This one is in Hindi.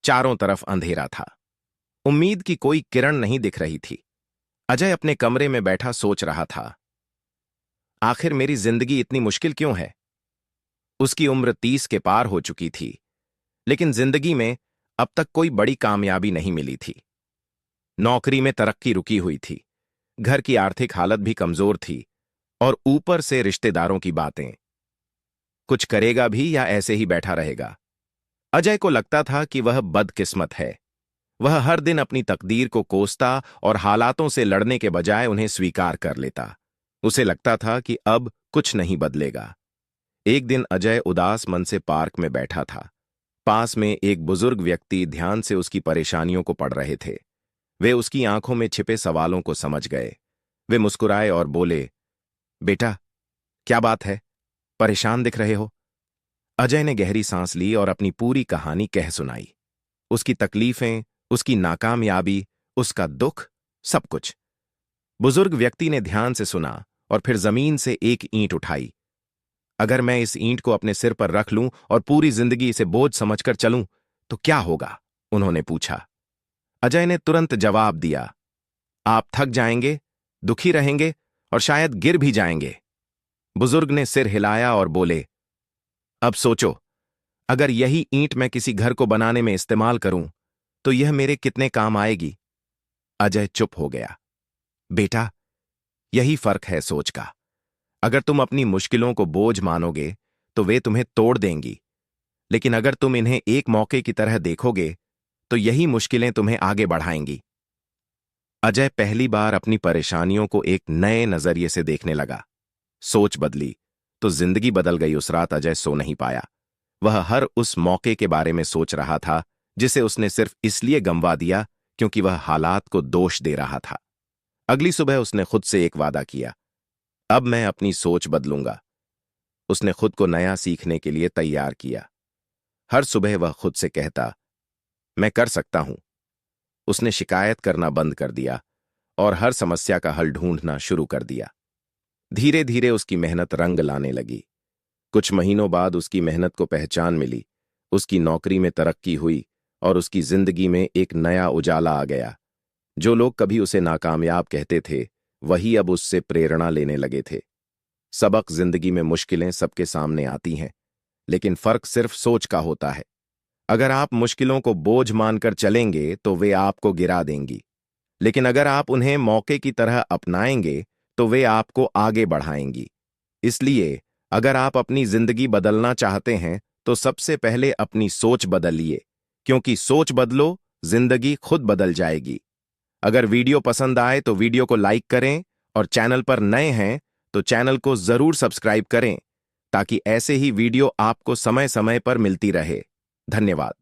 चारों तरफ अंधेरा था। उम्मीद की कोई किरण नहीं दिख रही थी। अजय अपने कमरे में बैठा सोच रहा था, आखिर मेरी जिंदगी इतनी मुश्किल क्यों है। उसकी उम्र 30 के पार हो चुकी थी, लेकिन जिंदगी में अब तक कोई बड़ी कामयाबी नहीं मिली थी। नौकरी में तरक्की रुकी हुई थी, घर की आर्थिक हालत भी कमजोर थी, और ऊपर से रिश्तेदारों की बातें। कुछ करेगा भी या ऐसे ही बैठा रहेगा। अजय को लगता था कि वह बदकिस्मत है। वह हर दिन अपनी तकदीर को कोसता और हालातों से लड़ने के बजाय उन्हें स्वीकार कर लेता। उसे लगता था कि अब कुछ नहीं बदलेगा। एक दिन अजय उदास मन से पार्क में बैठा था। पास में एक बुजुर्ग व्यक्ति ध्यान से उसकी परेशानियों को पढ़ रहे थे। वे उसकी आंखों में छिपे सवालों को समझ गए। वे मुस्कुराए और बोले, बेटा, क्या बात है, परेशान दिख रहे हो। अजय ने गहरी सांस ली और अपनी पूरी कहानी कह सुनाई। उसकी तकलीफें, उसकी नाकामयाबी, उसका दुख, सब कुछ। बुजुर्ग व्यक्ति ने ध्यान से सुना और फिर जमीन से एक ईंट उठाई। अगर मैं इस ईंट को अपने सिर पर रख लूं और पूरी जिंदगी इसे बोझ समझकर चलूं, तो क्या होगा? उन्होंने पूछा। अजय ने तुरंत जवाब दिया, आप थक जाएंगे, दुखी रहेंगे और शायद गिर भी जाएंगे। बुजुर्ग ने सिर हिलाया और बोले, अब सोचो, अगर यही ईंट मैं किसी घर को बनाने में इस्तेमाल करूं, तो यह मेरे कितने काम आएगी। अजय चुप हो गया। बेटा, यही फर्क है सोच का। अगर तुम अपनी मुश्किलों को बोझ मानोगे, तो वे तुम्हें तोड़ देंगी। लेकिन अगर तुम इन्हें एक मौके की तरह देखोगे, तो यही मुश्किलें तुम्हें आगे बढ़ाएंगी। अजय पहली बार अपनी परेशानियों को एक नए नजरिए से देखने लगा। सोच बदली तो जिंदगी बदल गई। उस रात अजय सो नहीं पाया। वह हर उस मौके के बारे में सोच रहा था जिसे उसने सिर्फ इसलिए गंवा दिया क्योंकि वह हालात को दोष दे रहा था। अगली सुबह उसने खुद से एक वादा किया, अब मैं अपनी सोच बदलूंगा। उसने खुद को नया सीखने के लिए तैयार किया। हर सुबह वह खुद से कहता, मैं कर सकता हूं। उसने शिकायत करना बंद कर दिया और हर समस्या का हल ढूंढना शुरू कर दिया। धीरे धीरे उसकी मेहनत रंग लाने लगी। कुछ महीनों बाद उसकी मेहनत को पहचान मिली। उसकी नौकरी में तरक्की हुई और उसकी जिंदगी में एक नया उजाला आ गया। जो लोग कभी उसे नाकामयाब कहते थे, वही अब उससे प्रेरणा लेने लगे थे। सबक, जिंदगी में मुश्किलें सबके सामने आती हैं, लेकिन फर्क सिर्फ सोच का होता है। अगर आप मुश्किलों को बोझ मानकर चलेंगे तो वे आपको गिरा देंगी, लेकिन अगर आप उन्हें मौके की तरह अपनाएंगे तो वे आपको आगे बढ़ाएंगी। इसलिए अगर आप अपनी जिंदगी बदलना चाहते हैं तो सबसे पहले अपनी सोच बदलिए, क्योंकि सोच बदलो, जिंदगी खुद बदल जाएगी। अगर वीडियो पसंद आए तो वीडियो को लाइक करें और चैनल पर नए हैं तो चैनल को जरूर सब्सक्राइब करें, ताकि ऐसे ही वीडियो आपको समय समय पर मिलती रहे। धन्यवाद।